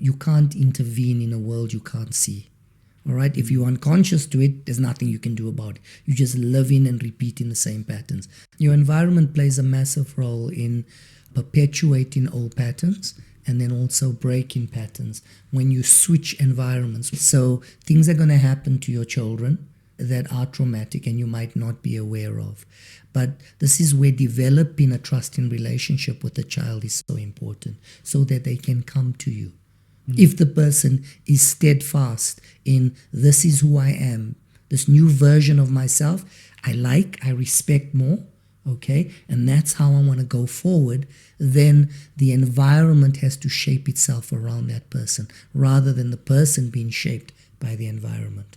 You can't intervene in a world you can't see. All right. If you're unconscious to it, there's nothing you can do about it. You just live in and repeat in the same patterns. Your environment plays a massive role in perpetuating old patterns and then also breaking patterns when you switch environments. So things are going to happen to your children that are traumatic and you might not be aware of. But this is where developing a trusting relationship with the child is so important, so that they can come to you. If the person is steadfast in, this is who I am, this new version of myself, I respect more, okay, and that's how I want to go forward, then the environment has to shape itself around that person rather than the person being shaped by the environment.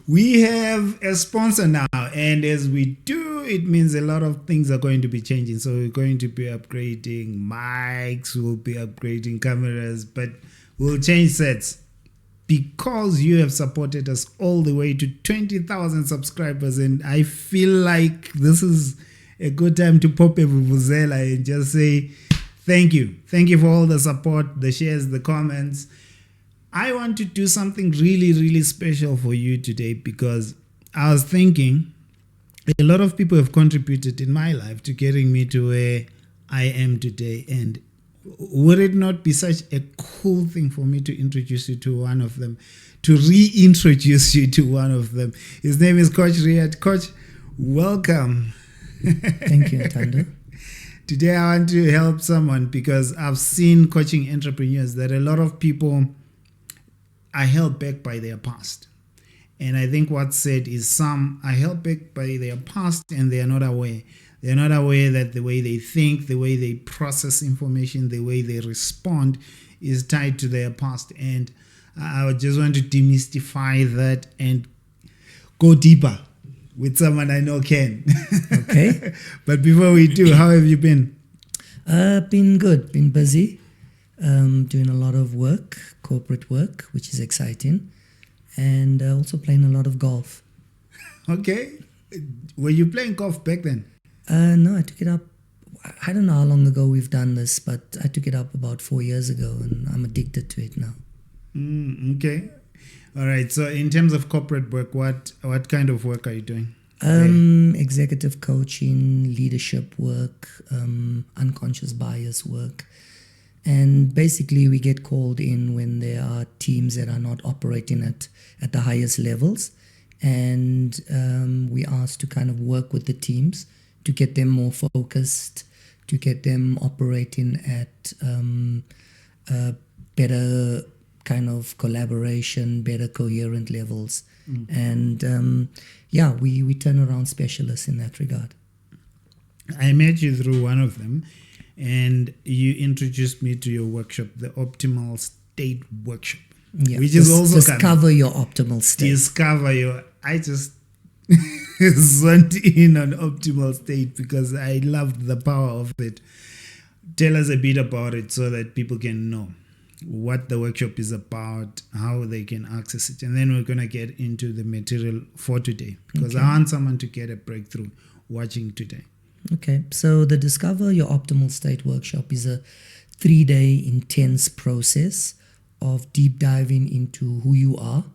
We have a sponsor now, and as we do, it means a lot of things are going to be changing. So we're going to be upgrading mics, we'll be upgrading cameras, but we'll change sets because you have supported us all the way to 20,000 subscribers, and I feel like this is a good time to pop a vuvuzela and just say thank you. Thank you for all the support, the shares, the comments. I want to do something really, really special for you today because I was thinking a lot of people have contributed in my life to getting me to where I am today. And would it not be such a cool thing for me to introduce you to one of them, to reintroduce you to one of them? His name is Coach Riaad. Coach, welcome. Thank you, Ntando. Today I want to help someone because I've seen coaching entrepreneurs that a lot of people are held back by their past. And I think what's said is some are held back by their past and they are not aware. They're not aware that the way they think, the way they process information, the way they respond is tied to their past. And I would just want to demystify that and go deeper with someone I know can. Okay. But before we do, how have you been? Been good, been busy. Doing a lot of work, corporate work, which is exciting, and also playing a lot of golf. Okay. Were you playing golf back then? No, I took it up. I don't know how long ago we've done this, but I took it up about 4 years ago, and I'm addicted to it now. Okay. All right. So in terms of corporate work, what kind of work are you doing? Executive coaching, leadership work, unconscious bias work. And basically, we get called in when there are teams that are not operating at the highest levels. And we asked to kind of work with the teams to get them more focused, to get them operating at better kind of collaboration, better coherent levels. And we turn around specialists in that regard. I met you through one of them. And you introduced me to your workshop, the Optimal State Workshop, which is also discover your optimal state. I just zoned in on optimal state because I loved the power of it. Tell us a bit about it so that people can know what the workshop is about, how they can access it, and then we're going to get into the material for today because I want someone to get a breakthrough watching today. Okay, so the Discover Your Optimal State workshop is a 3-day intense process of deep diving into who you are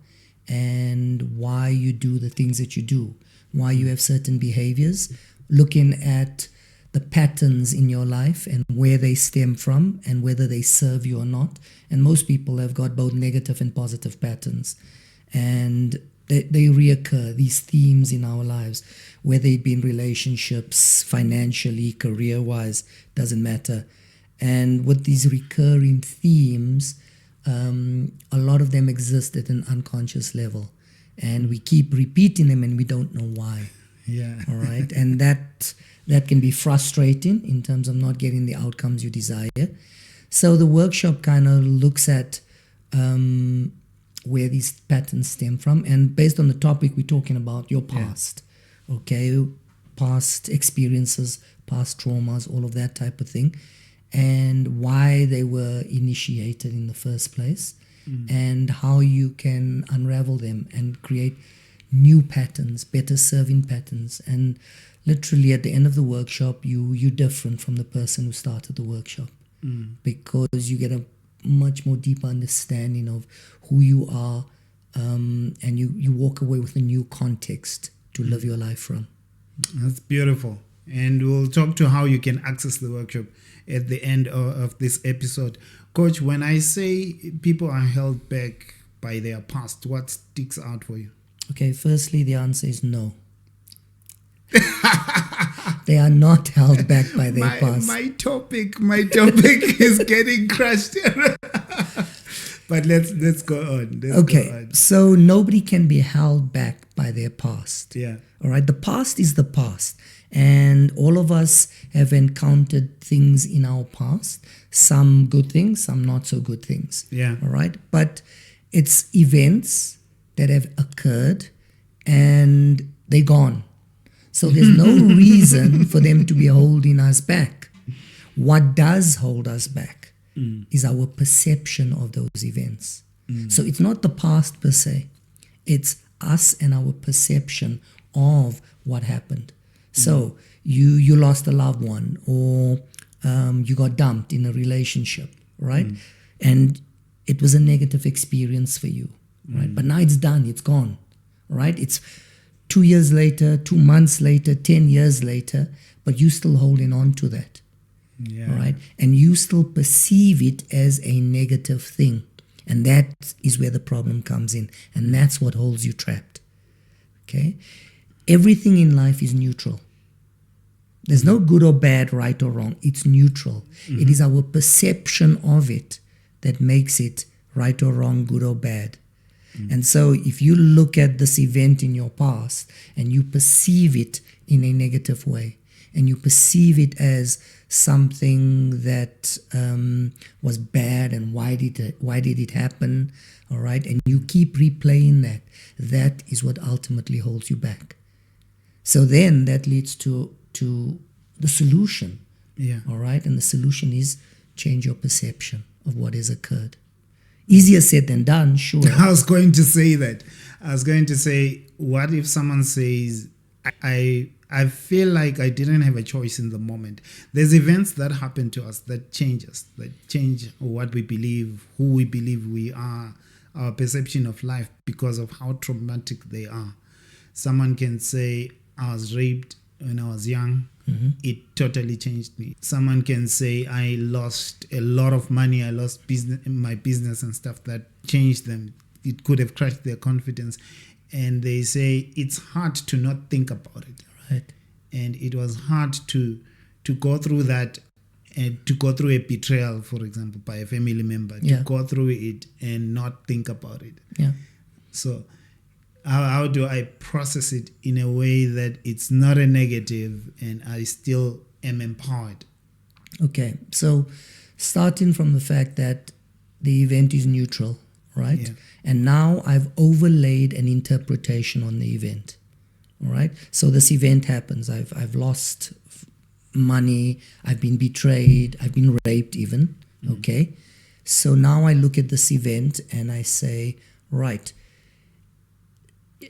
and why you do the things that you do, why you have certain behaviors, looking at the patterns in your life and where they stem from and whether they serve you or not. And most people have got both negative and positive patterns. And they reoccur, these themes in our lives, whether it be in relationships, financially, career-wise, doesn't matter. And with these recurring themes, a lot of them exist at an unconscious level. And we keep repeating them and we don't know why. Yeah. All right. And that can be frustrating in terms of not getting the outcomes you desire. So the workshop kind of looks at where these patterns stem from, and based on the topic we're talking about, your past, okay, past experiences, past traumas, all of that type of thing, and why they were initiated in the first place, and how you can unravel them and create new patterns, better serving patterns. And literally at the end of the workshop, you're different from the person who started the workshop, because you get a much more deeper understanding of who you are, and you walk away with a new context to live your life from. That's beautiful. And we'll talk to how you can access the workshop at the end of this episode. Coach, when I say people are held back by their past, what sticks out for you? Okay, firstly, the answer is no. They are not held back by their past. My topic is getting crushed. But let's go on. So nobody can be held back by their past. Yeah. All right. The past is the past, and all of us have encountered things in our past. Some good things, some not so good things. Yeah. All right. But it's events that have occurred, and they're gone. So there's no reason for them to be holding us back. What does hold us back is our perception of those events. So it's not the past per se. It's us and our perception of what happened. So you lost a loved one, or you got dumped in a relationship, right? And it was a negative experience for you, right? But now it's done. It's gone, right? It's 2 years later, 2 months later, 10 years later, but you still holding on to that. Yeah. Right? And you still perceive it as a negative thing. And that is where the problem comes in. And that's what holds you trapped. Okay? Everything in life is neutral. There's no good or bad, right or wrong. It's neutral. It is our perception of it that makes it right or wrong, good or bad. And so if you look at this event in your past and you perceive it in a negative way, and you perceive it as something that was bad, and why did it happen, all right, and you keep replaying that is what ultimately holds you back. So then that leads to the solution, all right, and the solution is change your perception of what has occurred. Easier said than done, sure. I was going to say that. I was going to say, what if someone says, I feel like I didn't have a choice in the moment. There's events that happen to us that change us, that change what we believe, who we believe we are, our perception of life because of how traumatic they are. Someone can say, I was raped when I was young. It totally changed me. Someone can say, I lost a lot of money. I lost my business and stuff. That changed them. It could have crushed their confidence. And they say it's hard to not think about it. Right. And it was hard to go through that, and to go through a betrayal, for example, by a family member, to go through it and not think about it. Yeah. So how do I process it in a way that it's not a negative and I still am empowered? Okay. So starting from the fact that the event is neutral, right? Yeah. And now I've overlaid an interpretation on the event. All right. So this event happens. I've lost money. I've been betrayed. I've been raped even. Okay. So now I look at this event and I say, right,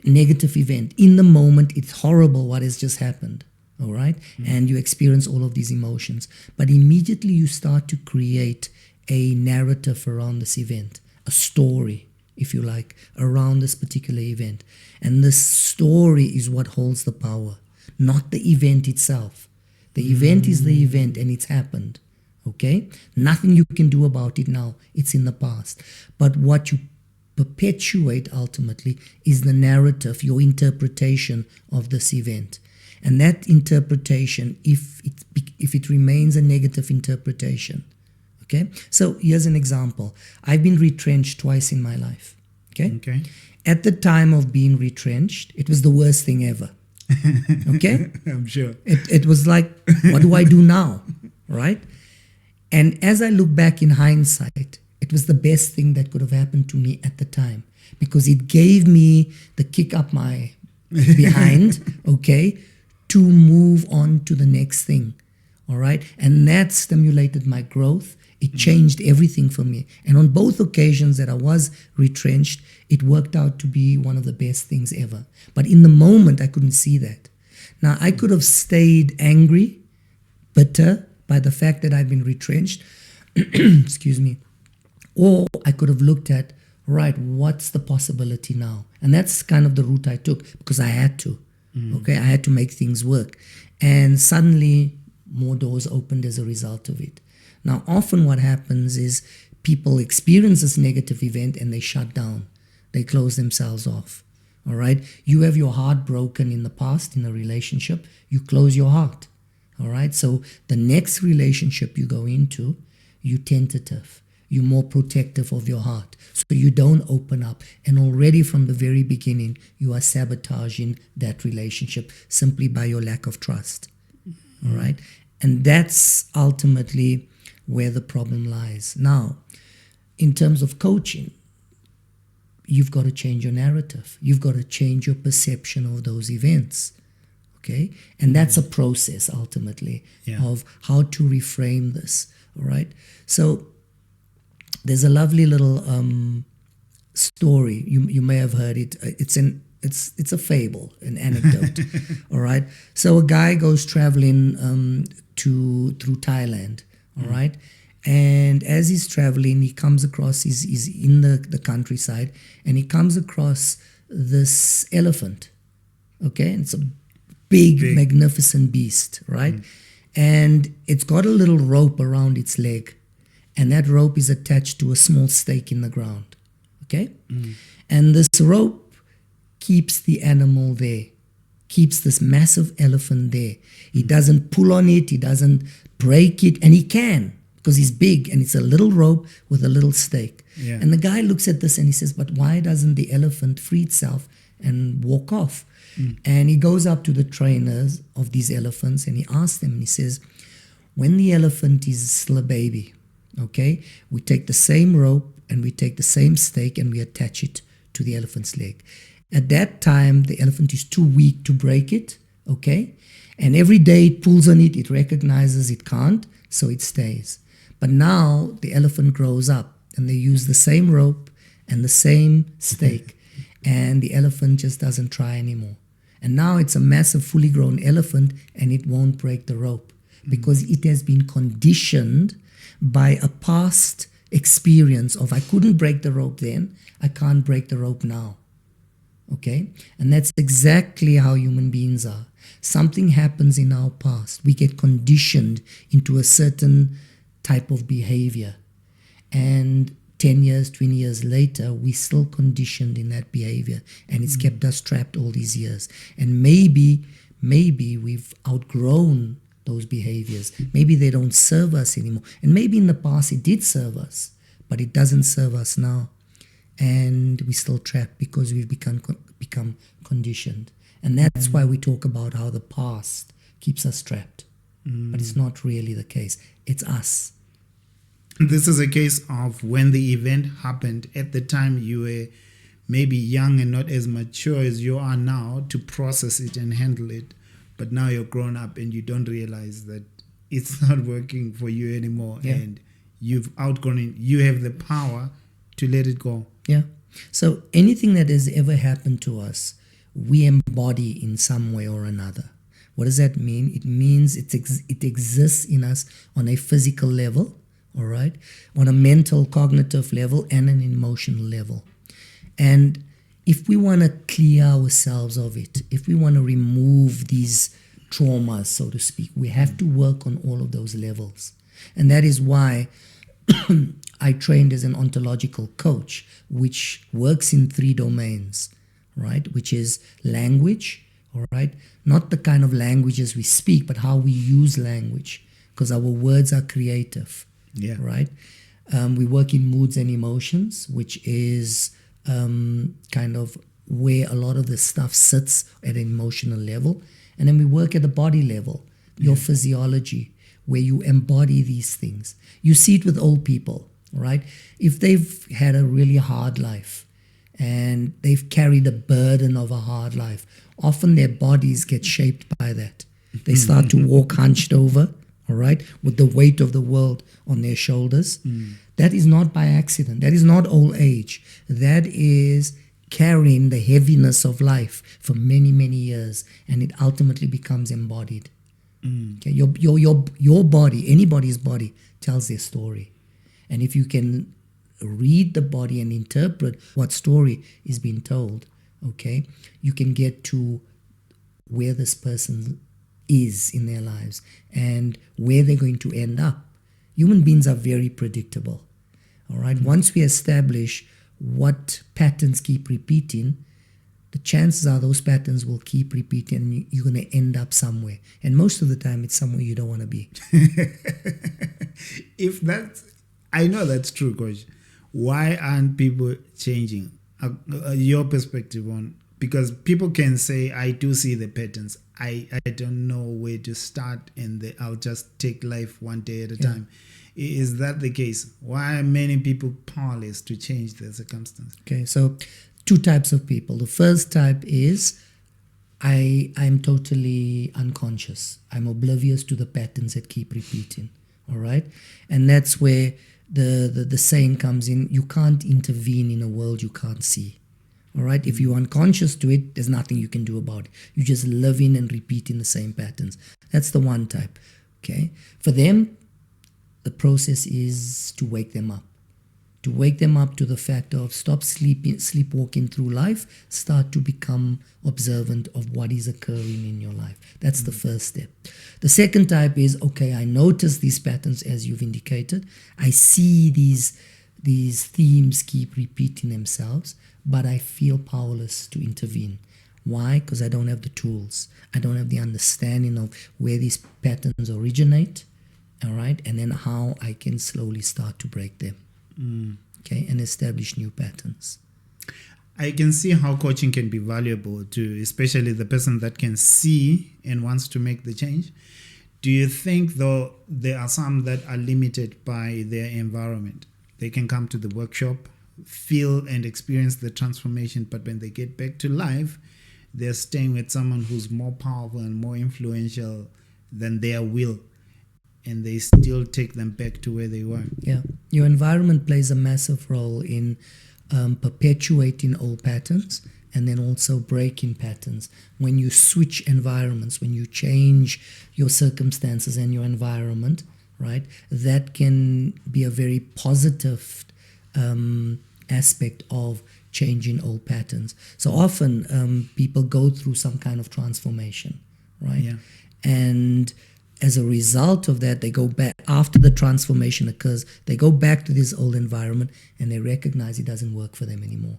negative event. In the moment, it's horrible what has just happened. All right. And you experience all of these emotions. But immediately you start to create a narrative around this event, a story, if you like, around this particular event. And the story is what holds the power, not the event itself. The event is the event and it's happened, okay? Nothing you can do about it now. It's in the past. But what you perpetuate ultimately is the narrative, your interpretation of this event. And that interpretation, if it remains a negative interpretation, okay? So here's an example. I've been retrenched twice in my life. Okay. At the time of being retrenched, it was the worst thing ever. Okay? I'm sure. It was like, what do I do now? Right? And as I look back in hindsight, it was the best thing that could have happened to me at the time, because it gave me the kick up my behind, okay, to move on to the next thing. All right? And that stimulated my growth. It changed everything for me. And on both occasions that I was retrenched, it worked out to be one of the best things ever. But in the moment, I couldn't see that. Now, I could have stayed angry, bitter by the fact that I've been retrenched, excuse me, or I could have looked at, right, what's the possibility now? And that's kind of the route I took because I had to. Okay, I had to make things work. And suddenly, more doors opened as a result of it. Now, often what happens is people experience this negative event and they shut down. They close themselves off. All right? You have your heart broken in the past in a relationship. You close your heart. All right? So the next relationship you go into, you're tentative. You're more protective of your heart. So you don't open up. And already from the very beginning, you are sabotaging that relationship simply by your lack of trust. All right? And that's ultimately where the problem lies. Now, in terms of coaching, you've got to change your narrative. You've got to change your perception of those events. Okay? And that's a process ultimately of how to reframe this. All right? So there's a lovely little story. You may have heard it. It's a fable, an anecdote. All right. So a guy goes traveling through Thailand. All right. And as he's traveling, he comes across, he's in the countryside, and he comes across this elephant. Okay. And it's a big, magnificent beast. Right. And it's got a little rope around its leg. And that rope is attached to a small stake in the ground. Okay. And this rope keeps the animal there, keeps this massive elephant there. He doesn't pull on it, he doesn't break it, and he can because he's big and it's a little rope with a little stake. Yeah. And the guy looks at this and he says, but why doesn't the elephant free itself and walk off? And he goes up to the trainers of these elephants and he asks them and he says, when the elephant is still a baby, okay, we take the same rope and we take the same stake and we attach it to the elephant's leg. At that time, the elephant is too weak to break it, okay? And every day it pulls on it, it recognizes it can't, so it stays. But now the elephant grows up and they use the same rope and the same stake and the elephant just doesn't try anymore. And now it's a massive fully grown elephant and it won't break the rope because it has been conditioned by a past experience of I couldn't break the rope then, I can't break the rope now. Okay? And that's exactly how human beings are. Something happens in our past. We get conditioned into a certain type of behavior. And 10 years, 20 years later, we're still conditioned in that behavior. And it's kept us trapped all these years. And maybe we've outgrown those behaviors. Maybe they don't serve us anymore. And maybe in the past it did serve us, but it doesn't serve us now. And we're still trapped because we've become conditioned. And that's why we talk about how the past keeps us trapped. But it's not really the case. It's us. This is a case of when the event happened. At the time, you were maybe young and not as mature as you are now to process it and handle it. But now you're grown up and you don't realize that it's not working for you anymore. Yeah. And you've outgrown it. You have the power to let it go. Yeah. So anything that has ever happened to us, we embody in some way or another. What does that mean? It means it exists in us on a physical level, all right, on a mental, cognitive level, and an emotional level. And if we want to clear ourselves of it, if we want to remove these traumas, so to speak, we have to work on all of those levels. And that is why I trained as an ontological coach, which works in 3 domains, right? Which is language, all right? Not the kind of languages we speak, but how we use language, because our words are creative, right? We work in moods and emotions, which is kind of where a lot of the stuff sits at an emotional level. And then we work at the body level, your physiology, where you embody these things. You see it with old people, right? If they've had a really hard life and they've carried the burden of a hard life, often their bodies get shaped by that. They start to walk hunched over, all right, with the weight of the world on their shoulders. That is not by accident. That is not old age. That is carrying the heaviness of life for many, many years, and it ultimately becomes embodied. Okay, your body, anybody's body, tells their story. And if you can read the body and interpret what story is being told, okay, you can get to where this person is in their lives and where they're going to end up. Human beings are very predictable. All right. Once we establish what patterns keep repeating, the chances are those patterns will keep repeating and you're going to end up somewhere. And most of the time, it's somewhere you don't want to be. If that's, I know that's true, Coach. Why aren't people changing? Your perspective on, because people can say, I do see the patterns. I don't know where to start, and I'll just take life one day at a time. Is that the case? Why are many people powerless to change their circumstance? Okay, so two types of people. The first type is I'm totally unconscious. I'm oblivious to the patterns that keep repeating. All right, and that's where the saying comes in: you can't intervene in a world you can't see. All right, if you're unconscious to it, there's nothing you can do about it. You just live in and repeat in the same patterns. That's the one type. Okay, for them, the process is to wake them up. To wake them up to the fact of stop sleepwalking through life, start to become observant of what is occurring in your life. That's the first step. The second type is, okay, I notice these patterns as you've indicated. I see these themes keep repeating themselves, but I feel powerless to intervene. Why? Because I don't have the tools. I don't have the understanding of where these patterns originate, all right, and then how I can slowly start to break them. Okay, and establish new patterns. I can see how coaching can be valuable to, especially the person that can see and wants to make the change. Do you think, though, there are some that are limited by their environment? They can come to the workshop, feel and experience the transformation, but when they get back to life, they're staying with someone who's more powerful and more influential than their will, and they still take them back to where they were. Yeah, your environment plays a massive role in perpetuating old patterns and then also breaking patterns. When you switch environments, when you change your circumstances and your environment, right, that can be a very positive aspect of changing old patterns. So often people go through some kind of transformation, right? Yeah. And as a result of that, they go back, after the transformation occurs, they go back to this old environment and they recognize it doesn't work for them anymore.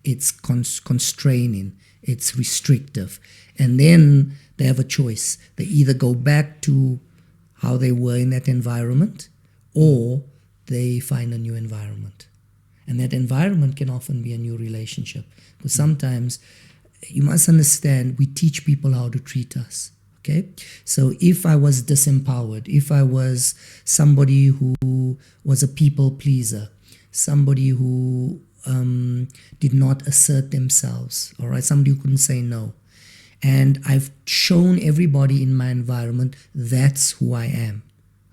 It's constraining, it's restrictive. And then they have a choice. They either go back to how they were in that environment or they find a new environment. And that environment can often be a new relationship. Because sometimes, you must understand, we teach people how to treat us. Okay, so if I was disempowered, if I was somebody who was a people pleaser, somebody who did not assert themselves, all right, somebody who couldn't say no, and I've shown everybody in my environment that's who I am,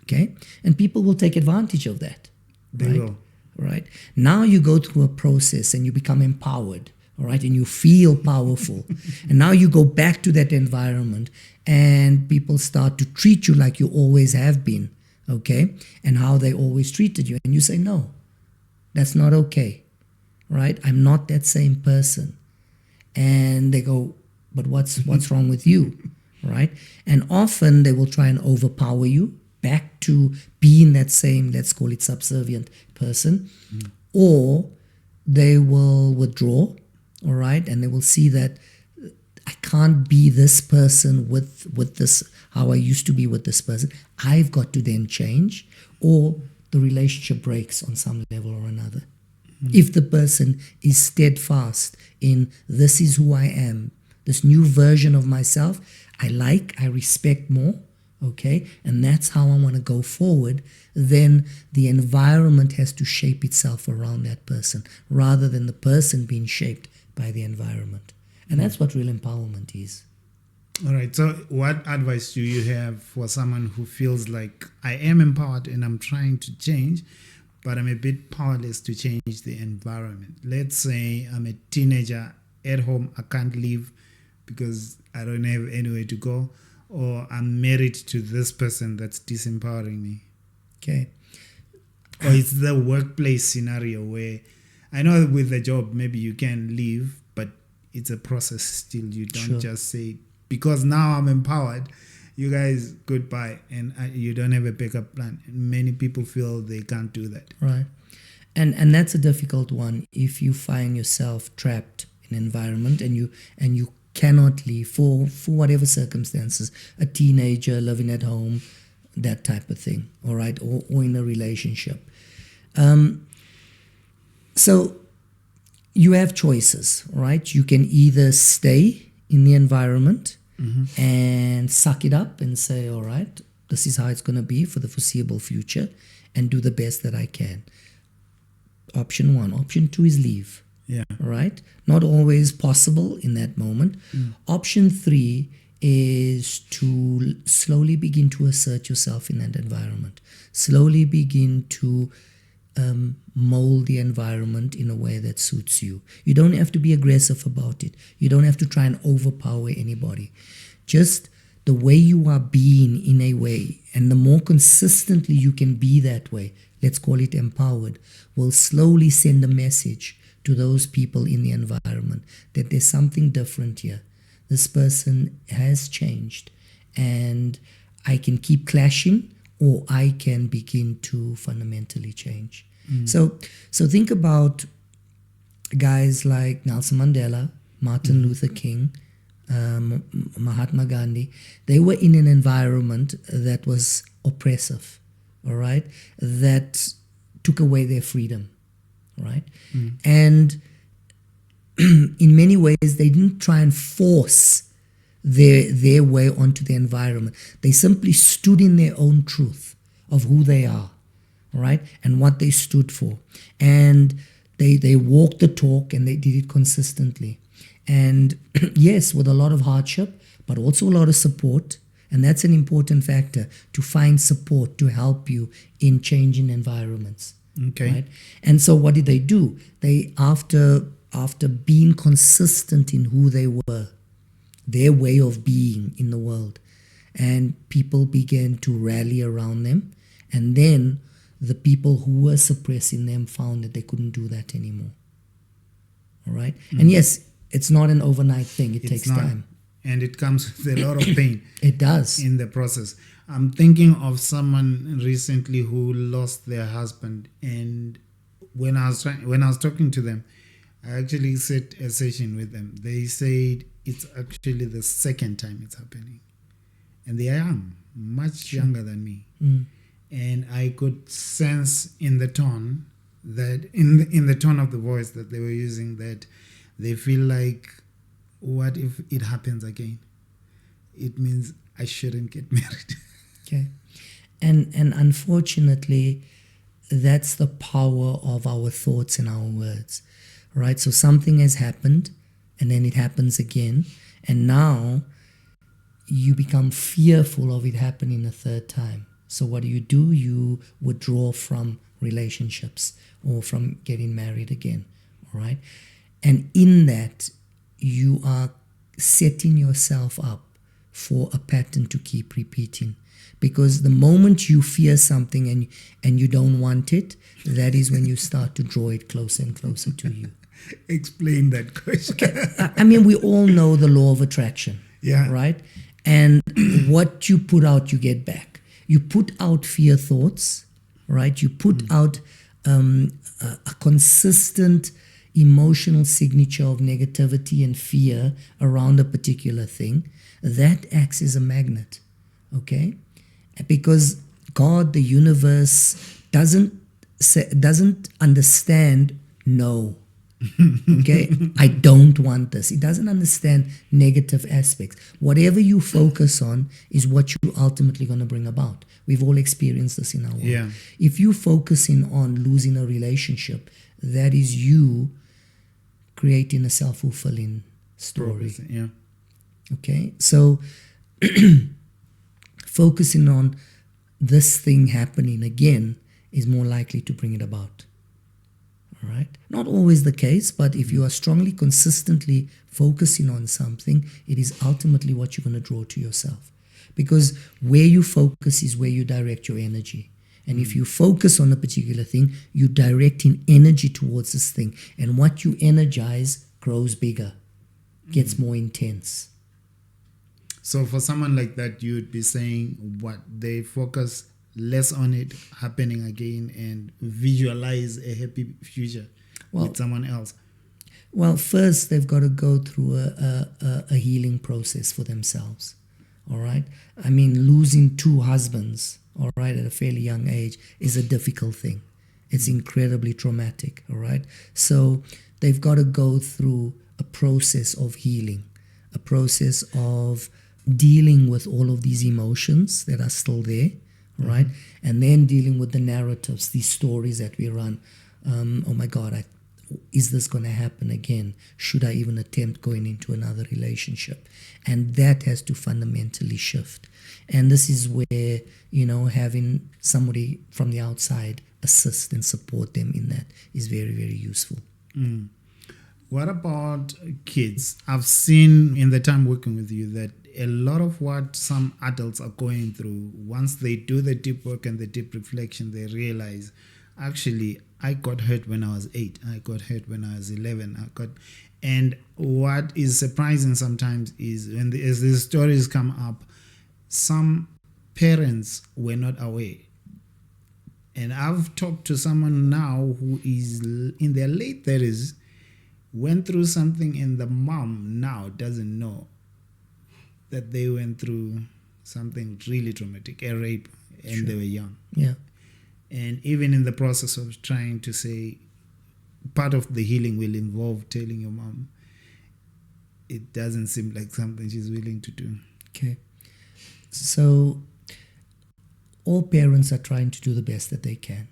okay, and people will take advantage of that. They will. Right? Now you go through a process and you become empowered. All right, and you feel powerful. And now you go back to that environment and people start to treat you like you always have been, okay? And how they always treated you. And you say, no, that's not okay, right? I'm not that same person. And they go, but what's wrong with you, right? And often they will try and overpower you back to being that same, let's call it subservient person, or they will withdraw. All right, and they will see that I can't be this person with this, how I used to be with this person. I've got to then change, or the relationship breaks on some level or another. If the person is steadfast in this is who I am, this new version of myself, I respect more, okay, and that's how I want to go forward, then the environment has to shape itself around that person rather than the person being shaped by the environment. And that's what real empowerment is. All right. So, what advice do you have for someone who feels like I am empowered and I'm trying to change, but I'm a bit powerless to change the environment? Let's say I'm a teenager at home, I can't leave because I don't have anywhere to go, or I'm married to this person that's disempowering me. Okay. Or it's the workplace scenario where I know with the job, maybe you can leave, but it's a process still. You don't Sure. just say, because now I'm empowered, you guys, goodbye. And you don't have a backup plan. And many people feel they can't do that. Right. And that's a difficult one if you find yourself trapped in an environment and you cannot leave for whatever circumstances, a teenager living at home, that type of thing, all right, or in a relationship. So you have choices, right? You can either stay in the environment and suck it up and say, all right, this is how it's going to be for the foreseeable future and do the best that I can. Option one. Option two is leave. Yeah. Right? Not always possible in that moment. Option three is to slowly begin to assert yourself in that environment. Slowly begin to mold the environment in a way that suits you. You don't have to be aggressive about it. You don't have to try and overpower anybody. Just the way you are being in a way, and the more consistently you can be that way, let's call it empowered, will slowly send a message to those people in the environment that there's something different here. This person has changed, and I can keep clashing, or I can begin to fundamentally change. So think about guys like Nelson Mandela, Martin Luther King, Mahatma Gandhi. They were in an environment that was oppressive, all right, that took away their freedom, right? And in many ways, they didn't try and force their way onto the environment. They simply stood in their own truth of who they are, all right, and what they stood for. And they walked the talk, and they did it consistently. And yes, with a lot of hardship, but also a lot of support. And that's an important factor, to find support to help you in changing environments. Okay. Right? And so what did they do? They, after being consistent in who they were, their way of being in the world, and people began to rally around them, and then the people who were suppressing them found that they couldn't do that anymore. All right? And yes, it's not an overnight thing. It takes time. And it comes with a lot of pain. It does. In the process. I'm thinking of someone recently who lost their husband, and when I was talking to them, I actually set a session with them. They said it's actually the second time it's happening, and they are young, much younger than me. And I could sense in the tone that in the tone of the voice that they were using, that they feel like, what if it happens again? It means I shouldn't get married. Okay. And unfortunately, that's the power of our thoughts and our words, right? So something has happened, and then it happens again, and now you become fearful of it happening a third time. So what do? You withdraw from relationships or from getting married again, all right? And in that, you are setting yourself up for a pattern to keep repeating. Because the moment you fear something and you don't want it, that is when you start to draw it closer and closer to you. Explain that question. Okay. I mean, we all know the law of attraction, Yeah. right? And what you put out, you get back. You put out fear thoughts, right? You put out a consistent emotional signature of negativity and fear around a particular thing. That acts as a magnet, okay? Because God, the universe, doesn't understand no. Okay, I don't want this. It doesn't understand negative aspects. Whatever you focus on is what you're ultimately going to bring about. We've all experienced this in our world. Yeah. If you're focusing on losing a relationship, that is you creating a self-fulfilling story. Yeah. Okay, so focusing on this thing happening again is more likely to bring it about. All right, not always the case, but if you are strongly, consistently focusing on something, it is ultimately what you're going to draw to yourself. Because where you focus is where you direct your energy. And if you focus on a particular thing, you're directing energy towards this thing. And what you energize grows bigger, gets more intense. So for someone like that, you would be saying what they focus less on it happening again and visualize a happy future with someone else. Well, first they've got to go through a healing process for themselves. All right. I mean, losing two husbands, all right, at a fairly young age is a difficult thing. It's incredibly traumatic. All right. So they've got to go through a process of healing, a process of dealing with all of these emotions that are still there, right? And then dealing with the narratives, these stories that we run. Oh my God, is this going to happen again? Should I even attempt going into another relationship? And that has to fundamentally shift. And this is where, having somebody from the outside assist and support them in that is very, very useful. What about kids? I've seen in the time working with you that a lot of what some adults are going through, once they do the deep work and the deep reflection, they realize, actually, I got hurt when I was 8. I got hurt when I was 11. And what is surprising sometimes is as these stories come up, some parents were not aware. And I've talked to someone now who is in their late 30s, went through something, and the mom now doesn't know that they went through something really traumatic, a rape, and they were young. Yeah. And even in the process of trying to say, part of the healing will involve telling your mom, it doesn't seem like something she's willing to do. Okay. So all parents are trying to do the best that they can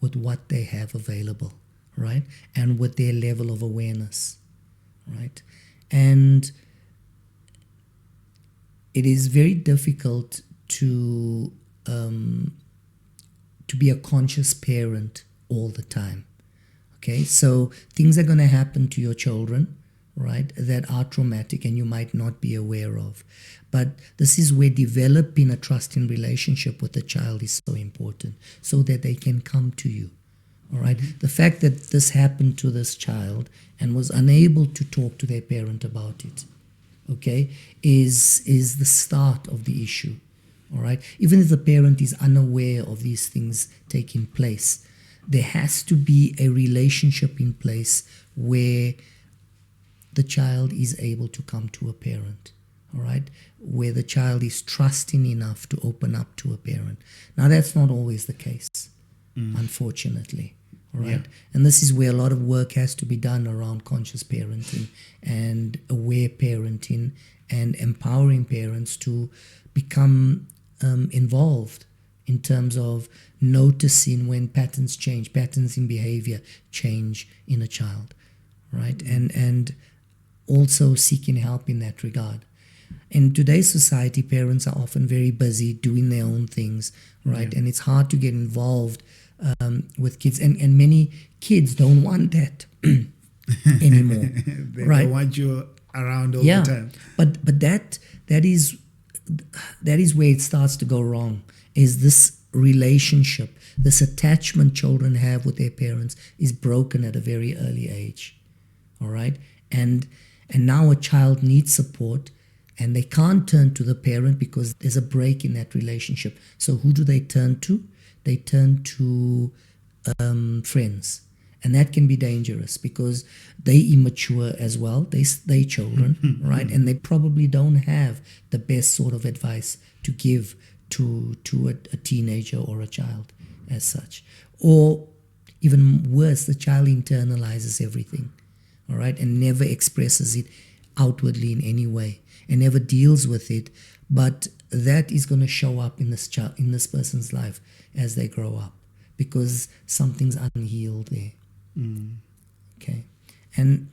with what they have available, right? And with their level of awareness, right? And it is very difficult to be a conscious parent all the time. Okay, so things are going to happen to your children, right, that are traumatic and you might not be aware of. But this is where developing a trusting relationship with the child is so important, so that they can come to you. All right. The fact that this happened to this child and was unable to talk to their parent about it, okay, is the start of the issue. All right. Even if the parent is unaware of these things taking place, there has to be a relationship in place where the child is able to come to a parent. All right. Where the child is trusting enough to open up to a parent. Now, that's not always the case, unfortunately. All right. Yeah. And this is where a lot of work has to be done around conscious parenting and aware parenting and empowering parents to become involved in terms of noticing when patterns change, patterns in behavior change in a child, right? And also seeking help in that regard. In today's society, parents are often very busy doing their own things, right? Yeah. And it's hard to get involved with kids. And many kids don't want that anymore. They right? don't want you around all the time. But that is where it starts to go wrong, is this relationship, this attachment children have with their parents is broken at a very early age. All right? And now a child needs support and they can't turn to the parent because there's a break in that relationship. So who do they turn to? They turn to friends. And that can be dangerous because they immature as well. They children, right? And they probably don't have the best sort of advice to give to a teenager or a child as such. Or even worse, the child internalizes everything, all right, and never expresses it outwardly in any way and never deals with it. But that is going to show up in this person's life as they grow up because something's unhealed there. Okay. And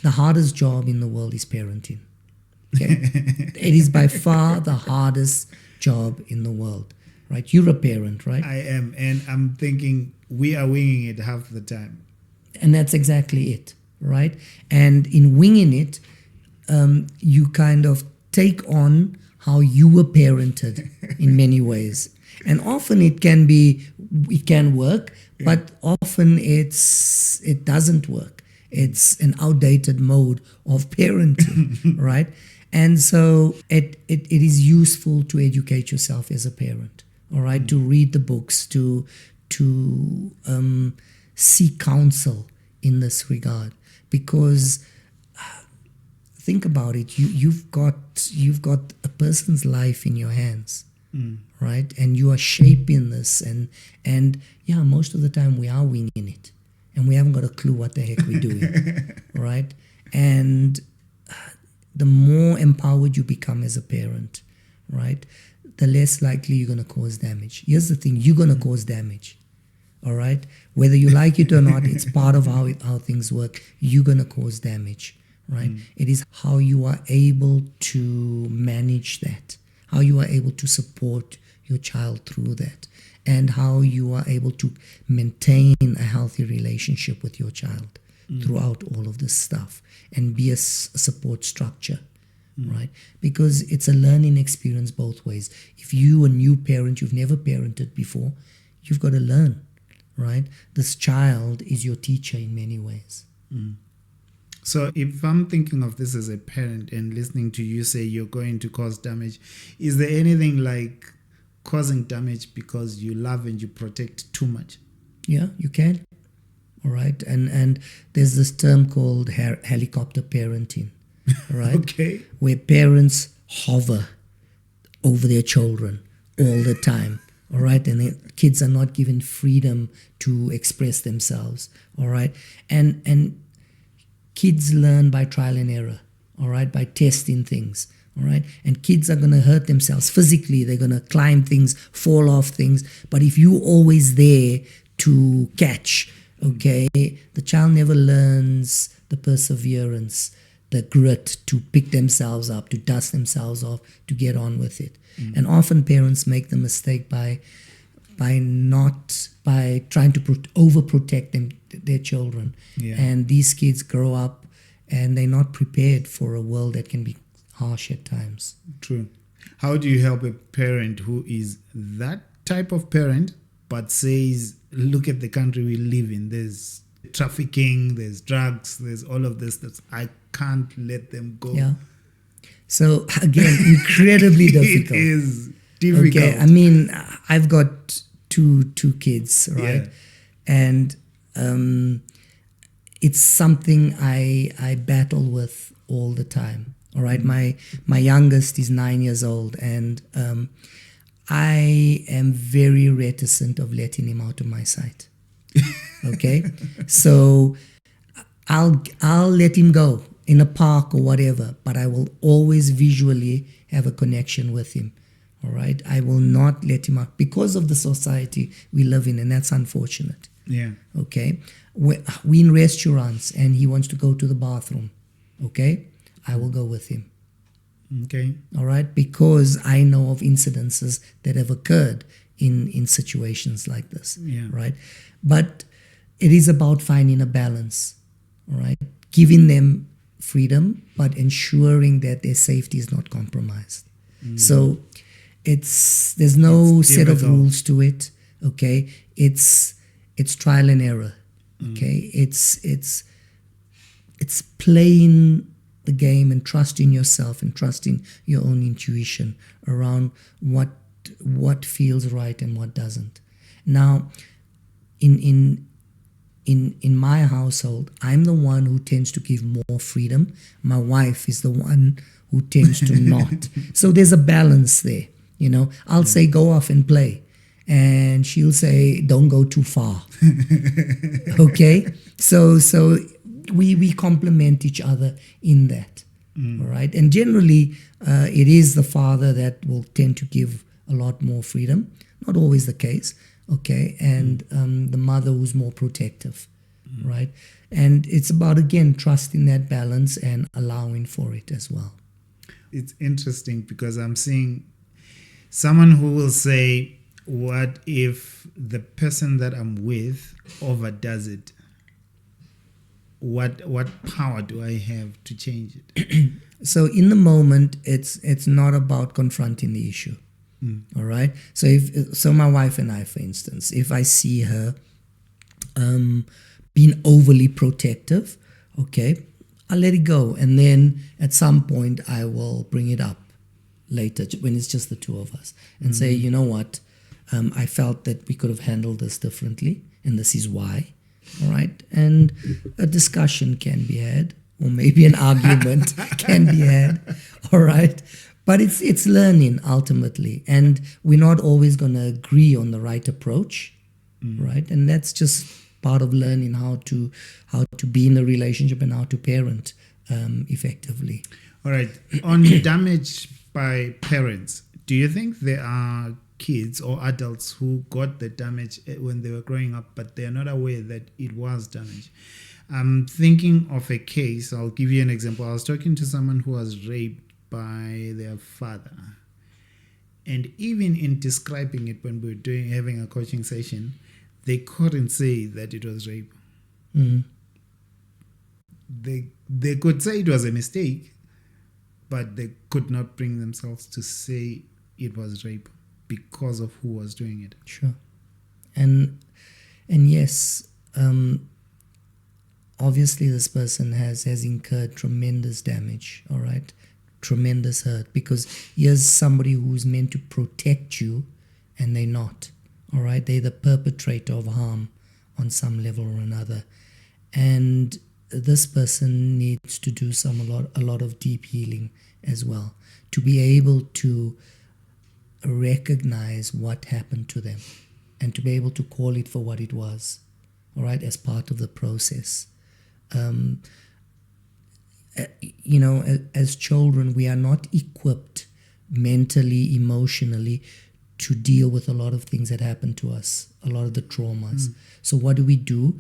the hardest job in the world is parenting. Okay, it is by far the hardest job in the world, right? You're a parent, right? I am, and I'm thinking we are winging it half the time. And that's exactly it, right? And in winging it, you kind of take on how you were parented in many ways. And often it can work, but often it doesn't work. It's an outdated mode of parenting, right? And so it is useful to educate yourself as a parent, all right? To read the books, to seek counsel in this regard, because think about it. You've got a person's life in your hands, right? And you are shaping this, and yeah, most of the time we are winging it, and we haven't got a clue what the heck we're doing, right? And the more empowered you become as a parent, right, the less likely you're going to cause damage. Here's the thing: you're going to cause damage. All right, whether you like it or not, it's part of how things work. You're going to cause damage, right? It is how you are able to manage that, how you are able to support your child through that, and how you are able to maintain a healthy relationship with your child throughout all of this stuff, and be a support structure, right? Because it's a learning experience both ways. If you a new parent, you've never parented before, you've got to learn. Right? This child is your teacher in many ways. So if I'm thinking of this as a parent and listening to you say you're going to cause damage, is there anything like causing damage because you love and you protect too much? Yeah, you can. All right. And there's this term called helicopter parenting, right? Okay. Where parents hover over their children all the time. All right, and the kids are not given freedom to express themselves. All right, and kids learn by trial and error. All right, by testing things. All right, and kids are going to hurt themselves physically. They're going to climb things, fall off things. But if you're always there to catch, okay, the child never learns the perseverance, the grit to pick themselves up, to dust themselves off, to get on with it. And often parents make the mistake by trying to overprotect their children. Yeah. And these kids grow up and they're not prepared for a world that can be harsh at times. True. How do you help a parent who is that type of parent but says, look at the country we live in, there's trafficking, there's drugs, there's all of this, I can't let them go. Yeah. So again, incredibly difficult. It is difficult. Okay, I mean, I've got two kids, right? Yeah. And it's something I battle with all the time. All right, my youngest is 9 years old, and I am very reticent of letting him out of my sight. Okay, so I'll let him go in a park or whatever, but I will always visually have a connection with him. All right, I will not let him out because of the society we live in, and that's unfortunate. Yeah. Okay, we in restaurants and he wants to go to the bathroom. Okay, I will go with him. Okay. All right, because I know of incidences that have occurred in situations like this. Yeah. Right, but it is about finding a balance. All right, giving them freedom, but ensuring that their safety is not compromised. So there's no set of rules to it. Okay, it's trial and error. Okay, it's playing the game and trusting yourself and trusting your own intuition around what feels right and what doesn't. Now, in my household, I'm the one who tends to give more freedom. My wife is the one who tends to not. So there's a balance there. You know, I'll say go off and play, and she'll say don't go too far. Okay, so we complement each other in that. All right, and generally it is the father that will tend to give a lot more freedom. Not always the case. Okay, and the mother who's more protective, right? And it's about, again, trusting that balance and allowing for it as well. it's interesting because I'm seeing someone who will say, what if the person that I'm with overdoes it? What power do I have to change it? So in the moment, it's not about confronting the issue. All right. So my wife and I, for instance, if I see her being overly protective, okay, I'll let it go, and then at some point I will bring it up later when it's just the two of us and say, you know what, I felt that we could have handled this differently, and this is why. All right, and a discussion can be had, or maybe an argument can be had. All right, but it's learning ultimately, and we're not always going to agree on the right approach, right? And that's just part of learning how to be in a relationship and how to parent effectively. All right, on damage by parents, do you think there are kids or adults who got the damage when they were growing up, but they are not aware that it was damage? I'm thinking of a case. I'll give you an example. I was talking to someone who was raped by their father, and even in describing it when we were having a coaching session, they couldn't say that it was rape. They could say it was a mistake, but they could not bring themselves to say it was rape because of who was doing it. Sure. And yes, obviously this person has incurred tremendous damage, all right? Tremendous hurt, because here's somebody who's meant to protect you and they're not, all right? They're the perpetrator of harm on some level or another. And this person needs to do a lot of deep healing as well, to be able to recognize what happened to them and to be able to call it for what it was, all right, as part of the process. As children, we are not equipped mentally, emotionally to deal with a lot of things that happen to us, a lot of the traumas. So what do?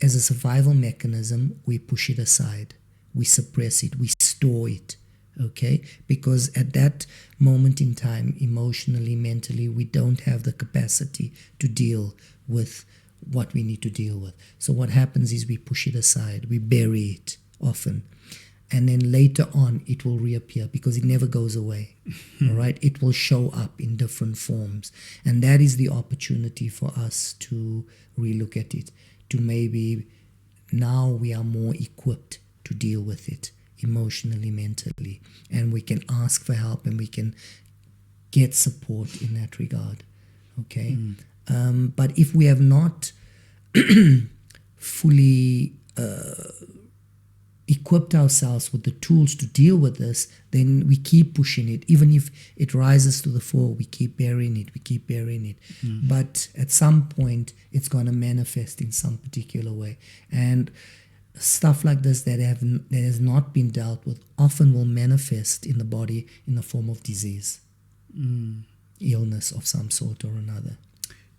As a survival mechanism, we push it aside, we suppress it, we store it, okay? Because at that moment in time, emotionally, mentally, we don't have the capacity to deal with what we need to deal with. So what happens is we push it aside, we bury it often. And then later on, it will reappear because it never goes away, all right? It will show up in different forms. And that is the opportunity for us to relook at it, to maybe now we are more equipped to deal with it emotionally, mentally, and we can ask for help and we can get support in that regard, okay? But if we have not fully equipped ourselves with the tools to deal with this, then we keep pushing it. Even if it rises to the fore, we keep burying it. But at some point, it's going to manifest in some particular way. And stuff like this that has not been dealt with often will manifest in the body in the form of disease, illness of some sort or another.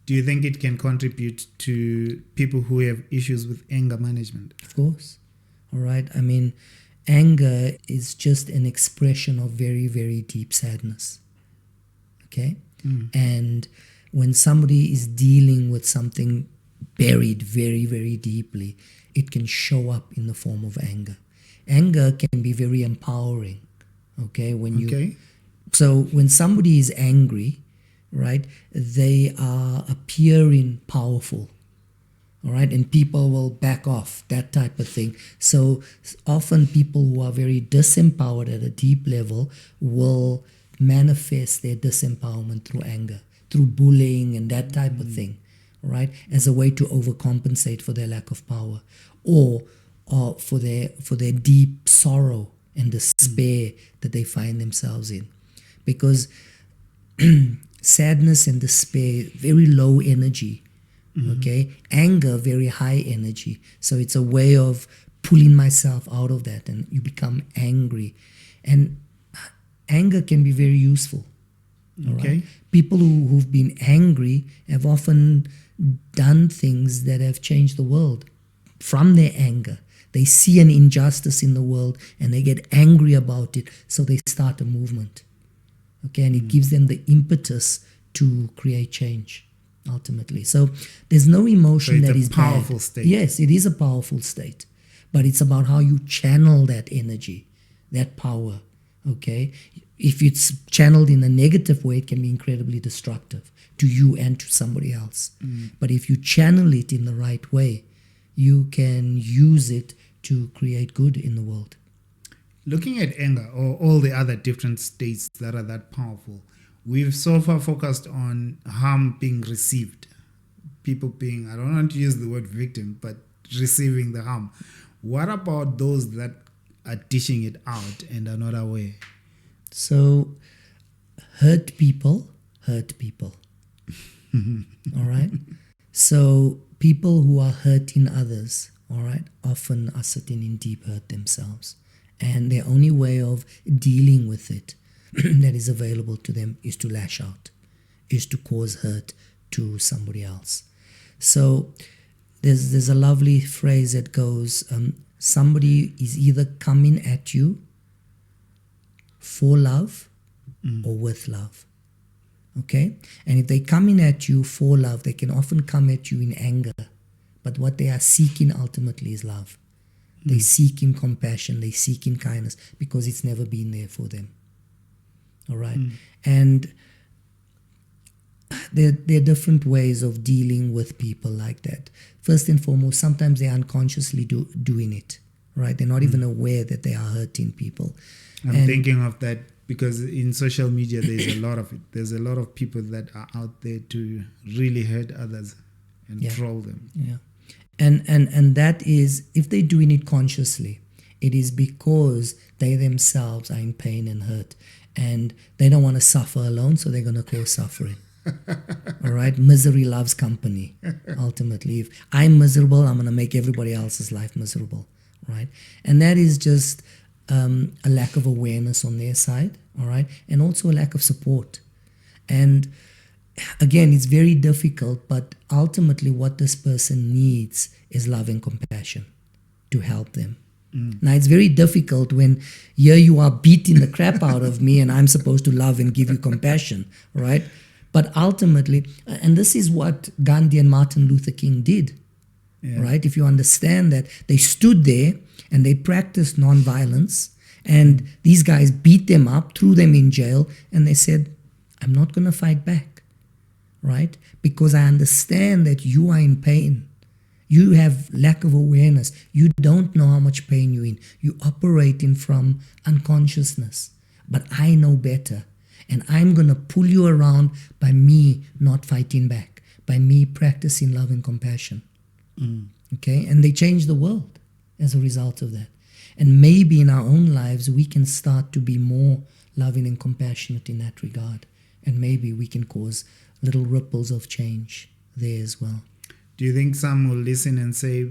Do you think it can contribute to people who have issues with anger management? Of course. All right. I mean, anger is just an expression of very, very deep sadness. Okay? And when somebody is dealing with something buried very, very deeply, it can show up in the form of anger. Anger can be very empowering. Okay? So when somebody is angry, right, they are appearing powerful. All right, and people will back off, that type of thing. So often people who are very disempowered at a deep level will manifest their disempowerment through anger, through bullying and that type of thing, all right, as a way to overcompensate for their lack of power, or for their deep sorrow and despair that they find themselves in. Because sadness and despair, very low energy. Okay, anger, very high energy. So it's a way of pulling myself out of that, and you become angry. And anger can be very useful. Okay. Right? People who've been angry have often done things that have changed the world from their anger. They see an injustice in the world and they get angry about it, so they start a movement. Okay, and it gives them the impetus to create change ultimately. So there's no emotion So that it's is a powerful bad. state. Yes, it is a powerful state, but it's about how you channel that energy, that power. Okay, if it's channeled in a negative way, it can be incredibly destructive to you and to somebody else. But if you channel it in the right way, you can use it to create good in the world. Looking at anger or all the other different states that are that powerful, we've so far focused on harm being received. People being, I don't want to use the word victim, but receiving the harm. What about those that are dishing it out and are not aware? So hurt people hurt people. All right? So people who are hurting others, all right, often are sitting in deep hurt themselves. And their only way of dealing with it that is available to them is to lash out, is to cause hurt to somebody else. So there's a lovely phrase that goes, somebody is either coming at you for love or with love. Okay? And if they're coming at you for love, they can often come at you in anger. But what they are seeking ultimately is love. They seek in compassion, they seek in kindness, because it's never been there for them. All right? And there are different ways of dealing with people like that. First and foremost, sometimes they're unconsciously doing it. Right? They're not even aware that they are hurting people. I'm thinking of that because in social media there's a lot of it. There's a lot of people that are out there to really hurt others and troll them. Yeah. And that is, if they're doing it consciously, it is because they themselves are in pain and hurt, and they don't want to suffer alone, so they're going to cause suffering. All right? Misery loves company, ultimately. If I'm miserable, I'm going to make everybody else's life miserable, right? And that is just a lack of awareness on their side, all right? And also a lack of support. And again, it's very difficult, but ultimately what this person needs is love and compassion to help them. Now, it's very difficult when here you are beating the crap out of me and I'm supposed to love and give you compassion, right? But ultimately, and this is what Gandhi and Martin Luther King did, right? If you understand that, they stood there and they practiced nonviolence, and these guys beat them up, threw them in jail, and they said, I'm not going to fight back. Right? Because I understand that you are in pain. You have lack of awareness. You don't know how much pain you're in. You're operating from unconsciousness. But I know better. And I'm going to pull you around by me not fighting back, by me practicing love and compassion. Okay? And they changed the world as a result of that. And maybe in our own lives, we can start to be more loving and compassionate in that regard. And maybe we can cause little ripples of change there as well. Do you think some will listen and say,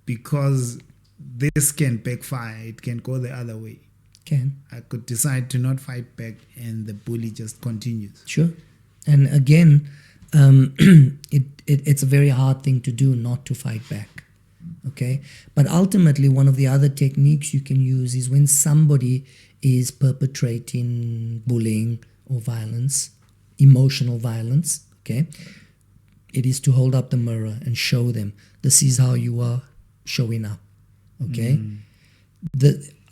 because this can backfire, it can go the other way? Can. I could decide to not fight back and the bully just continues. Sure. And again, it's a very hard thing to do, not to fight back. Okay? But ultimately, one of the other techniques you can use is when somebody is perpetrating bullying or violence, emotional violence, okay, it is to hold up the mirror and show them, this is how you are showing up, okay?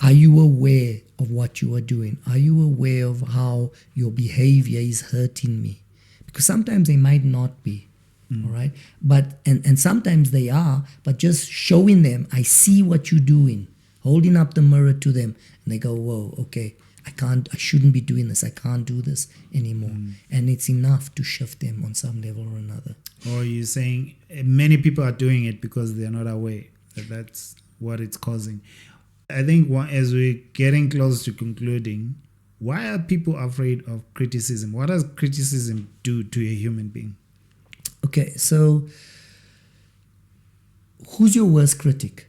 Are you aware of what you are doing? Are you aware of how your behavior is hurting me? Because sometimes they might not be, all right? But and sometimes they are, but just showing them, I see what you're doing, holding up the mirror to them, and they go, whoa, okay, I shouldn't be doing this. I can't do this anymore. And it's enough to shift them on some level or another. Or you're saying many people are doing it because they're not aware that that's what it's causing. I think as we're getting close to concluding, why are people afraid of criticism? What does criticism do to a human being? Okay, so who's your worst critic?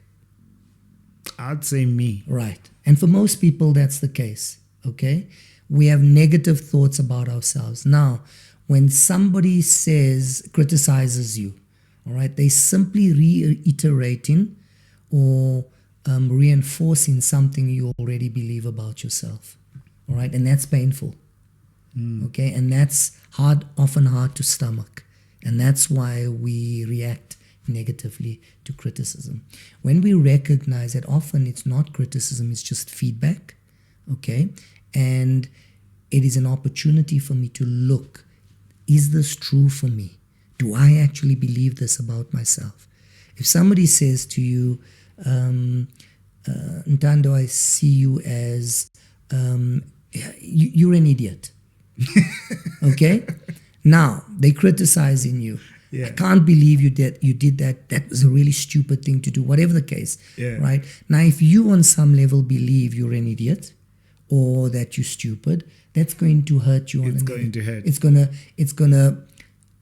I'd say me. Right. And for most people, that's the case. Okay? We have negative thoughts about ourselves. Now, when somebody criticizes you, all right, they simply reiterating or reinforcing something you already believe about yourself. All right, and that's painful. Okay, and that's often hard to stomach, and that's why we react negatively to criticism. When we recognize that often it's not criticism, it's just feedback, okay, and it is an opportunity for me to look, is this true for me? Do I actually believe this about myself? If somebody says to you, Ntando, I see you as you're an idiot. Okay? Now, they criticizing you. Yeah. I can't believe you did that. That was a really stupid thing to do, whatever the case. Yeah. Right? Now, if you on some level believe you're an idiot or that you're stupid, that's going to hurt you. It's going to hurt.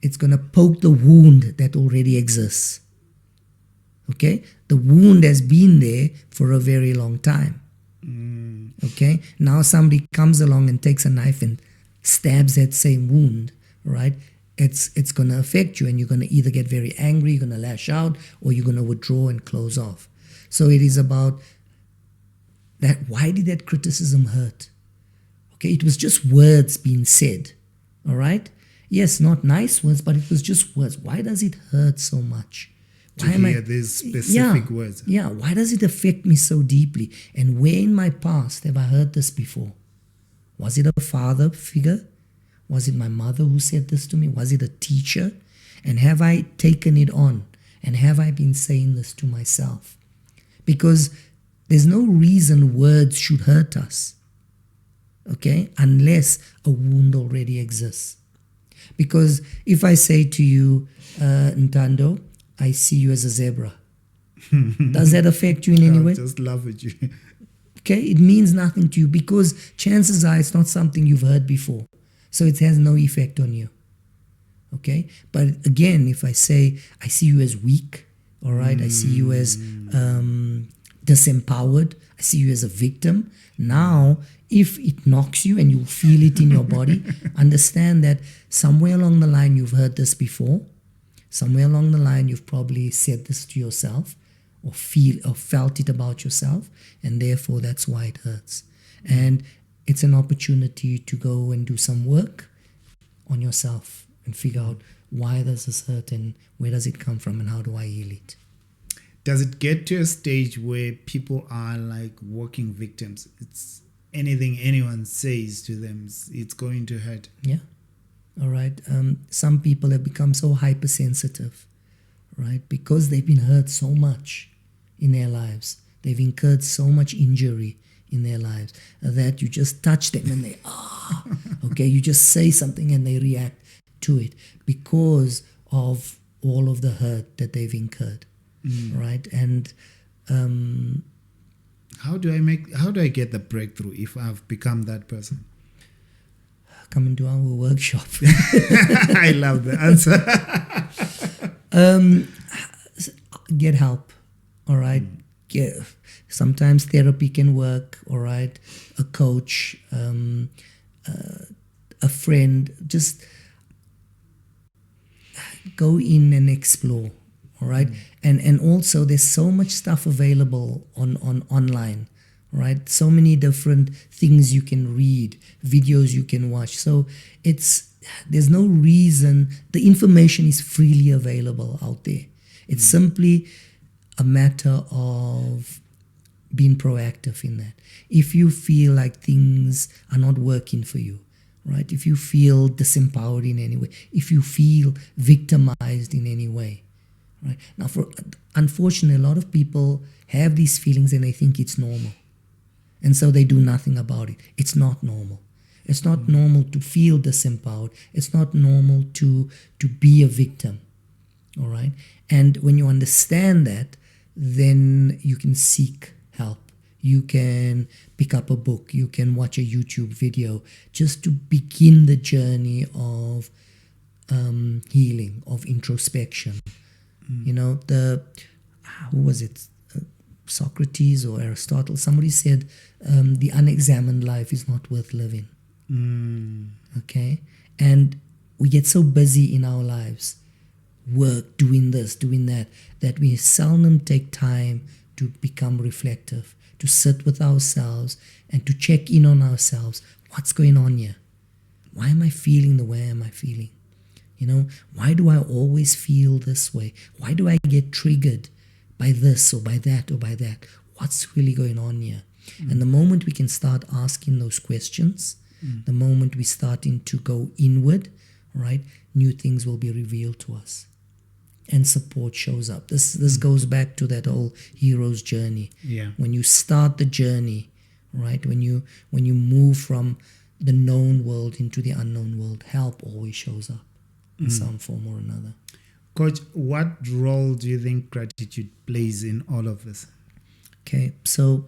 It's gonna poke the wound that already exists. Okay? The wound has been there for a very long time. Okay? Now somebody comes along and takes a knife and stabs that same wound, right? It's going to affect you, and you're going to either get very angry, you're going to lash out, or you're going to withdraw and close off. So it is about that. Why did that criticism hurt? Okay, it was just words being said, all right? Yes, not nice words, but it was just words. Why does it hurt so much? To hear these specific words. Yeah, why does it affect me so deeply? And where in my past have I heard this before? Was it a father figure? Was it my mother who said this to me? Was it a teacher? And have I taken it on? And have I been saying this to myself? Because there's no reason words should hurt us, okay, unless a wound already exists. Because if I say to you, Ntando, I see you as a zebra, does that affect you in any way? I just laugh at you. Okay, it means nothing to you because chances are it's not something you've heard before. So it has no effect on you. Okay, but again, if I say, I see you as weak, all right, I see you as disempowered, I see you as a victim. Now, if it knocks you and you feel it in your body, understand that somewhere along the line you've heard this before. Somewhere along the line you've probably said this to yourself or felt it about yourself, and therefore that's why it hurts. And it's an opportunity to go and do some work on yourself and figure out why does this hurt and where does it come from and how do I heal it. Does it get to a stage where people are like walking victims? It's anything anyone says to them, it's going to hurt. Yeah. All right. Some people have become so hypersensitive, right? Because they've been hurt so much in their lives. They've incurred so much injury in their lives that you just touch them and they, okay, you just say something and they react to it because of all of the hurt that they've incurred, right? And how do I get the breakthrough if I've become that person? Come and do our workshop. I love the answer. Get help, all right? Sometimes therapy can work, all right? A coach, a friend, just go in and explore, all right? And also there's so much stuff available on online, right? So many different things you can read, videos you can watch. So there's no reason, the information is freely available out there. It's simply a matter of being proactive in that. If you feel like things are not working for you, right? If you feel disempowered in any way, if you feel victimized in any way, right? Now, unfortunately, a lot of people have these feelings and they think it's normal. And so they do nothing about it. It's not normal. It's not normal to feel disempowered. It's not normal to be a victim. All right? And when you understand that, then you can seek help. You can pick up a book. You can watch a YouTube video just to begin the journey of healing, of introspection. You know, who was it? Socrates or Aristotle, somebody said the unexamined life is not worth living. Okay? And we get so busy in our lives, work, doing this, doing that we seldom take time to become reflective, to sit with ourselves and to check in on ourselves. What's going on here? Why am I feeling the way am I feeling? Why do I always feel this way? Why do I get triggered by this or by that or by that? What's really going on here? And the moment we can start asking those questions, the moment we starting to go inward, right, new things will be revealed to us. And support shows up. This goes back to that whole hero's journey. Yeah. When you start the journey, right, when you move from the known world into the unknown world, help always shows up in some form or another. Coach, what role do you think gratitude plays in all of this? Okay, so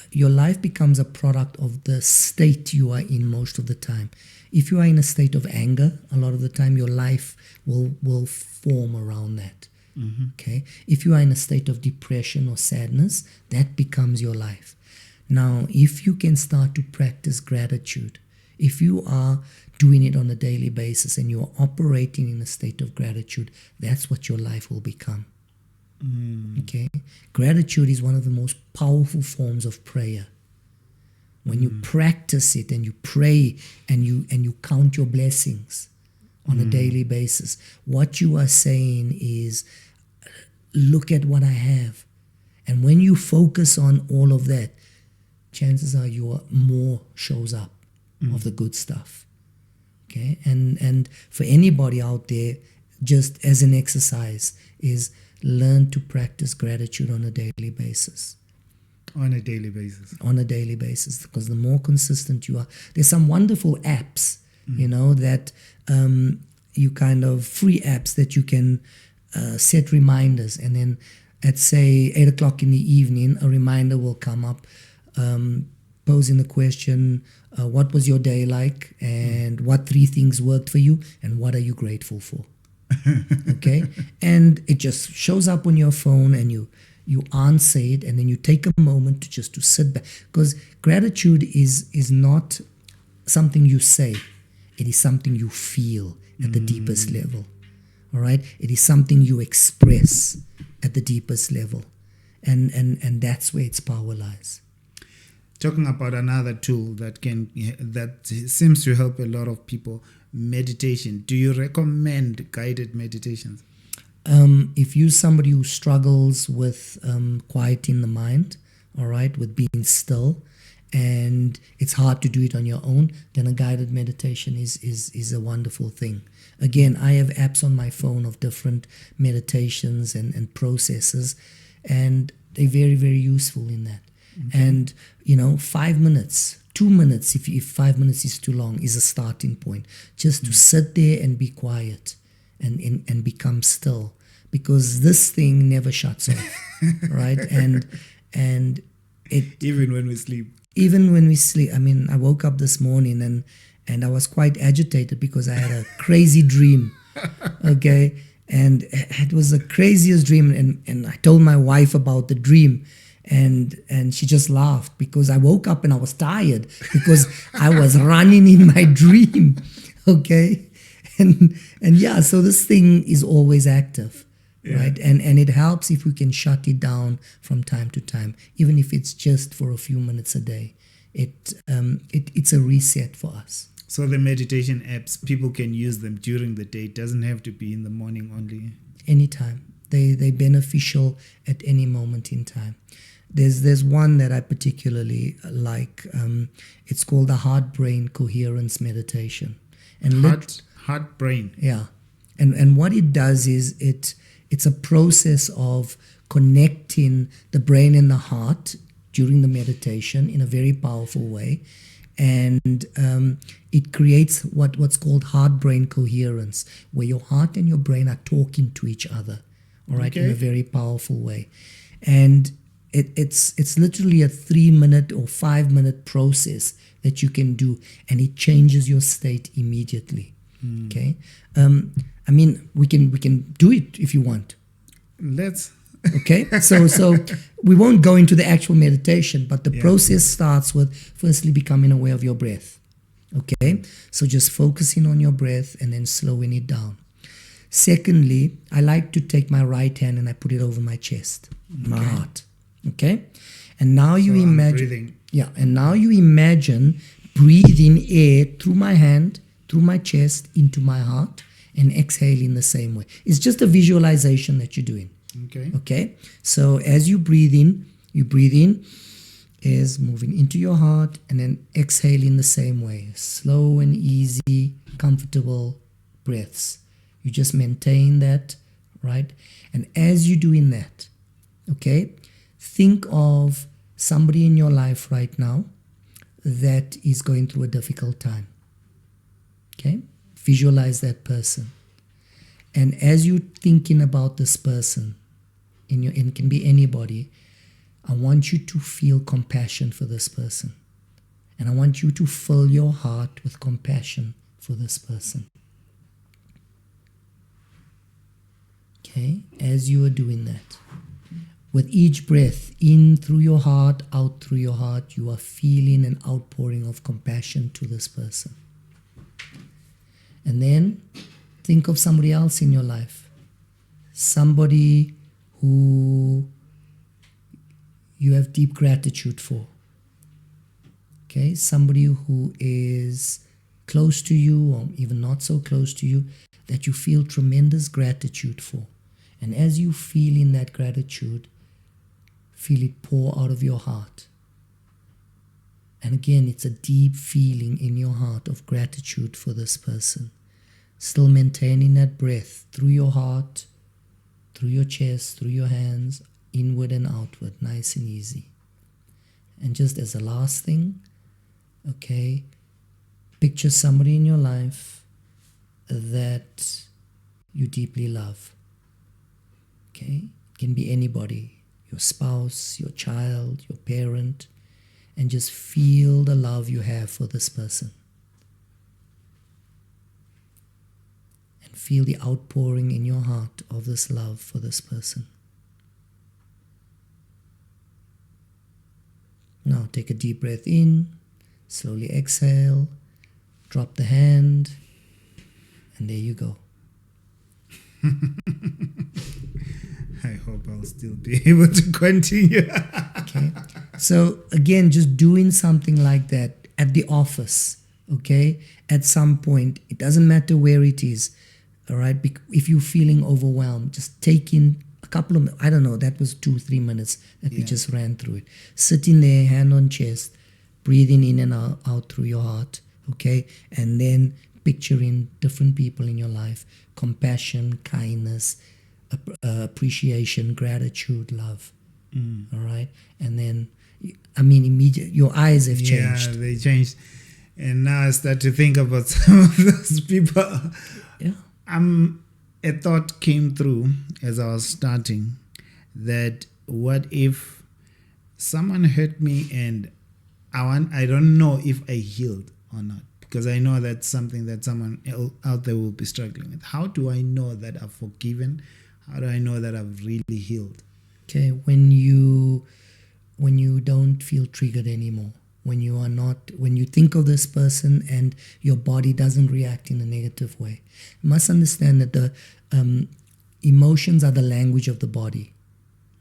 your life becomes a product of the state you are in most of the time. If you are in a state of anger, a lot of the time your life will form around that. Okay, if you are in a state of depression or sadness, that becomes your life. Now, if you can start to practice gratitude, if you are doing it on a daily basis and you are operating in a state of gratitude, that's what your life will become. Okay, gratitude is one of the most powerful forms of prayer. When you practice it and you pray and you count your blessings on a daily basis, what you are saying is, look at what I have. And when you focus on all of that, chances are more shows up of the good stuff. Okay, and for anybody out there, just as an exercise, is learn to practice gratitude on a daily basis. On a daily basis. On a daily basis, because the more consistent you are, there's some wonderful apps, that you kind of free apps that you can set reminders, and then at say 8 o'clock in the evening, a reminder will come up posing the question, what was your day like, and what 3 things worked for you, and what are you grateful for? Okay, and it just shows up on your phone, and you answer it, and then you take a moment to sit back, because gratitude is not something you say, it is something you feel at the deepest level. All right, it is something you express at the deepest level, and that's where its power lies. Talking about another tool that seems to help a lot of people, meditation. Do you recommend guided meditations? If you're somebody who struggles with quieting the mind, all right, with being still, and it's hard to do it on your own, then a guided meditation is a wonderful thing. Again, I have apps on my phone of different meditations and processes, and they're very, very useful in that. And 5 minutes, 2 minutes, if 5 minutes is too long, is a starting point. Just to sit there and be quiet and become still, because this thing never shuts off, right? And it even when we sleep. Even when we sleep. I mean, I woke up this morning and I was quite agitated because I had a crazy dream. Okay, and it was the craziest dream, and I told my wife about the dream. And she just laughed because I woke up and I was tired because I was running in my dream. Okay. And yeah, so this thing is always active, right? And it helps if we can shut it down from time to time, even if it's just for a few minutes a day. It's a reset for us. So the meditation apps, people can use them during the day. It doesn't have to be in the morning only. Anytime. They're beneficial at any moment in time. There's one that I particularly like. It's called the Heart-Brain Coherence Meditation. And Heart-brain. Yeah. And what it does is it's a process of connecting the brain and the heart during the meditation in a very powerful way. And it creates what's called heart-brain coherence, where your heart and your brain are talking to each other, all right, in a very powerful way. And it's literally a 3-minute or 5-minute process that you can do, and it changes your state immediately. Okay, I mean, we can do it if you want. Let's. Okay, so we won't go into the actual meditation, but the process starts with firstly becoming aware of your breath. Okay, so just focusing on your breath and then slowing it down. Secondly, I like to take my right hand and I put it over my chest, my heart. Okay? And now you So I'm imagine, breathing. yeah, and now you imagine breathing air through my hand, through my chest, into my heart, and exhaling the same way. It's just a visualization that you're doing. Okay. Okay? So as you breathe in, is moving into your heart and then exhaling the same way. Slow and easy, comfortable breaths. You just maintain that, right? And as you're doing that, okay, think of somebody in your life right now that is going through a difficult time. Okay? Visualize that person. And as you're thinking about this person, it can be anybody, I want you to feel compassion for this person. And I want you to fill your heart with compassion for this person. Okay? As you are doing that, with each breath in through your heart, out through your heart, you are feeling an outpouring of compassion to this person. And then think of somebody else in your life. Somebody who you have deep gratitude for. Okay, somebody who is close to you or even not so close to you that you feel tremendous gratitude for. And as you feel in that gratitude, feel it pour out of your heart. And again, it's a deep feeling in your heart of gratitude for this person. Still maintaining that breath through your heart, through your chest, through your hands, inward and outward, nice and easy. And just as a last thing, okay, picture somebody in your life that you deeply love. Okay, it can be anybody, your spouse, your child, your parent, and just feel the love you have for this person. And feel the outpouring in your heart of this love for this person. Now take a deep breath in, slowly exhale, drop the hand, and there you go. I hope I'll still be able to continue. Okay. So again, just doing something like that at the office, okay? At some point, it doesn't matter where it is, all right? If you're feeling overwhelmed, just take in a couple of, I don't know, that was 2-3 minutes that we just ran through it. Sitting there, hand on chest, breathing in and out through your heart, okay? And then picturing different people in your life, compassion, kindness, appreciation, gratitude, love. All right, and then immediately your eyes have changed. Yeah, they changed, and now I start to think about some of those people. Yeah. A thought came through as I was starting that what if someone hurt me and I don't know if I healed or not, because I know that's something that someone out there will be struggling with. How do I know that I've forgiven? How do I know that I've really healed? Okay, when you don't feel triggered anymore, when you think of this person and your body doesn't react in a negative way. You must understand that the emotions are the language of the body,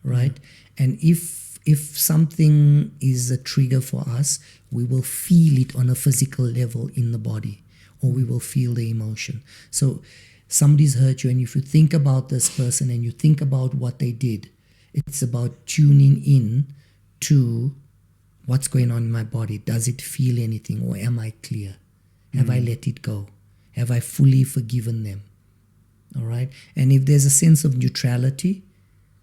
right? And if something is a trigger for us, we will feel it on a physical level in the body, or we will feel the emotion. So somebody's hurt you, and if you think about this person and you think about what they did, it's about tuning in to what's going on in my body. Does it feel anything, or am I clear? Have I let it go? Have I fully forgiven them? All right. And if there's a sense of neutrality,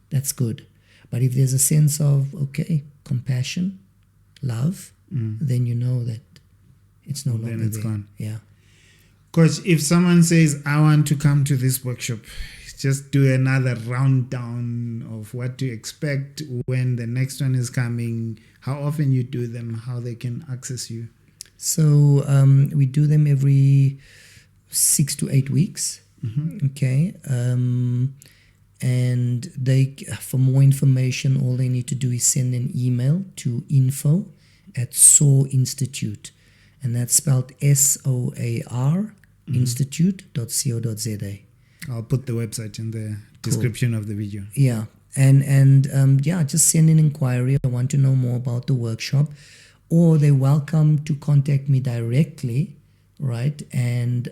that's good. But if there's a sense of, okay, compassion, love, then you know that it's no longer Then it's there. gone. Yeah. Coach, if someone says, I want to come to this workshop, just do another rundown of what to expect, when the next one is coming, how often you do them, how they can access you. So we do them every 6 to 8 weeks. Okay. And for more information, all they need to do is send an email to info@SOAR Institute, and that's spelled SOAR institute.co.za. I'll put the website in the description of the video. Yeah. And just send an inquiry. I want to know more about the workshop, or they're welcome to contact me directly, right? And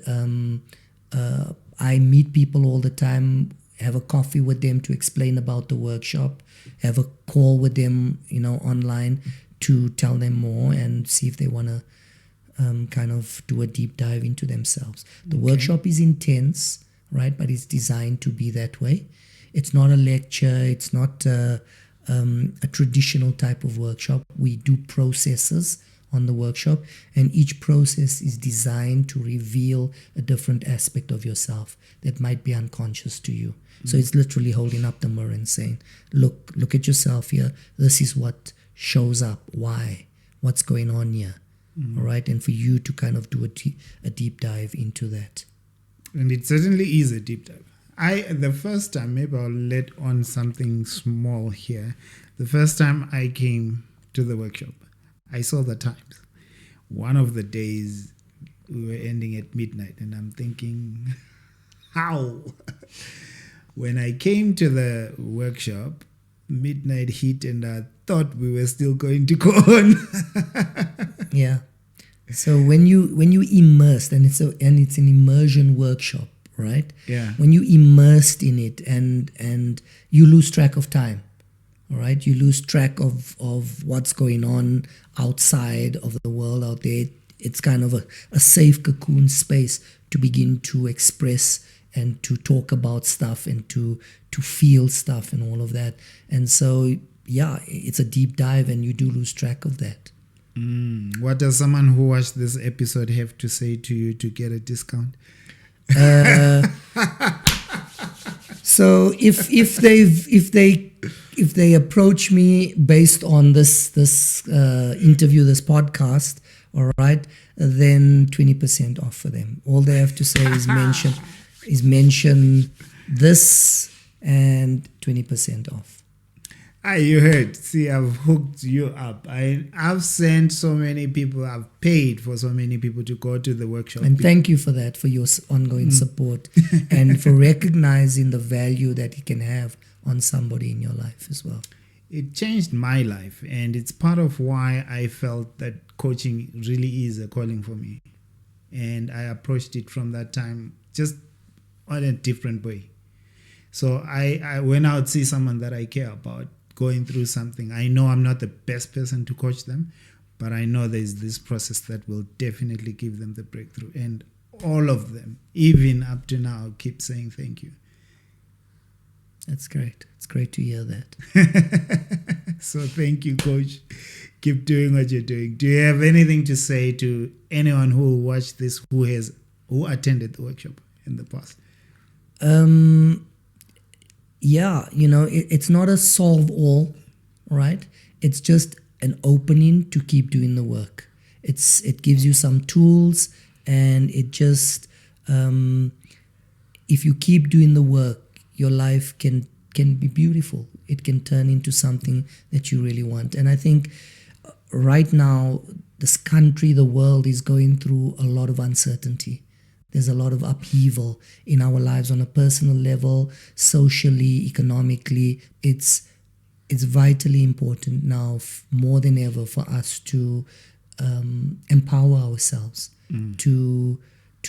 I meet people all the time, have a coffee with them to explain about the workshop, have a call with them, online to tell them more and see if they want to kind of do a deep dive into themselves. The workshop is intense, right? But it's designed to be that way. It's not a lecture. It's not a traditional type of workshop. We do processes on the workshop, and each process is designed to reveal a different aspect of yourself that might be unconscious to you. So it's literally holding up the mirror and saying, look at yourself here. This is what shows up. Why? What's going on here? All right. And for you to kind of do a deep dive into that. And it certainly is a deep dive. The first time, maybe I'll let on something small here. The first time I came to the workshop, I saw the times. One of the days we were ending at midnight, and I'm thinking, how? When I came to the workshop, midnight hit, and I thought we were still going to go on. Yeah. So when you immersed, and it's an immersion workshop, right? Yeah. When you immersed in it, and you lose track of time, all right? You lose track of what's going on outside of the world out there. It's kind of a safe cocoon space to begin to express and to talk about stuff and to feel stuff and all of that. And so, yeah, it's a deep dive, and you do lose track of that. What does someone who watched this episode have to say to you to get a discount? So if they approach me based on this interview, this podcast, all right, then 20% off for them. All they have to say is mention this, and 20% off. You heard. See, I've hooked you up. I've sent so many people. I've paid for so many people to go to the workshop. And thank you for that, for your ongoing support and for recognizing the value that it can have on somebody in your life as well. It changed my life, and it's part of why I felt that coaching really is a calling for me. And I approached it from that time just on a different way. So I when I would see someone that I care about going through something, I know I'm not the best person to coach them, but I know there's this process that will definitely give them the breakthrough. And all of them, even up to now, keep saying thank you. That's great. It's great to hear that. So thank you, Coach. Keep doing what you're doing. Do you have anything to say to anyone who watched this, who attended the workshop in the past? Yeah, it's not a solve all, right? It's just an opening to keep doing the work. It gives you some tools, and it just if you keep doing the work, your life can be beautiful. It can turn into something that you really want. And I think right now, this country, the world is going through a lot of uncertainty. There's a lot of upheaval in our lives on a personal level, socially, economically. It's vitally important now, more than ever, for us to empower ourselves, to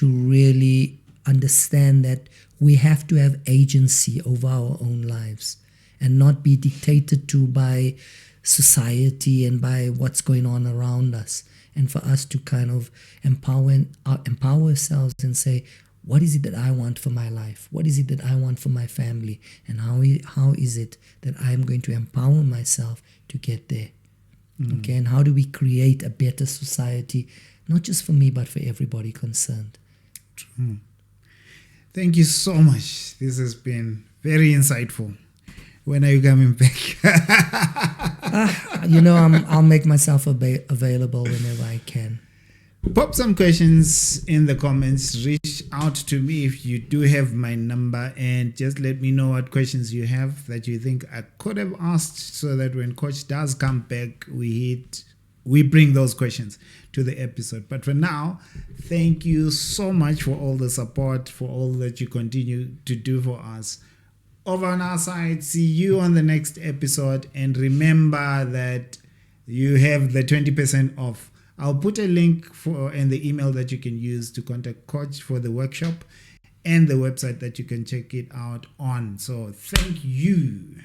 really understand that we have to have agency over our own lives and not be dictated to by society and by what's going on around us. And for us to kind of empower ourselves and say, what is it that I want for my life? What is it that I want for my family? And how is it that I'm going to empower myself to get there? Okay, and how do we create a better society, not just for me, but for everybody concerned? Thank you so much. This has been very insightful. When are you coming back? I'll make myself available whenever I can. Pop some questions in the comments. Reach out to me if you do have my number, and just let me know what questions you have that you think I could have asked, so that when Coach does come back, we bring those questions to the episode. But for now, thank you so much for all the support, for all that you continue to do for us. over on our side. See you on the next episode. And remember that you have the 20% off. I'll put a link for in the email that you can use to contact Coach for the workshop and the website that you can check it out on. So thank you.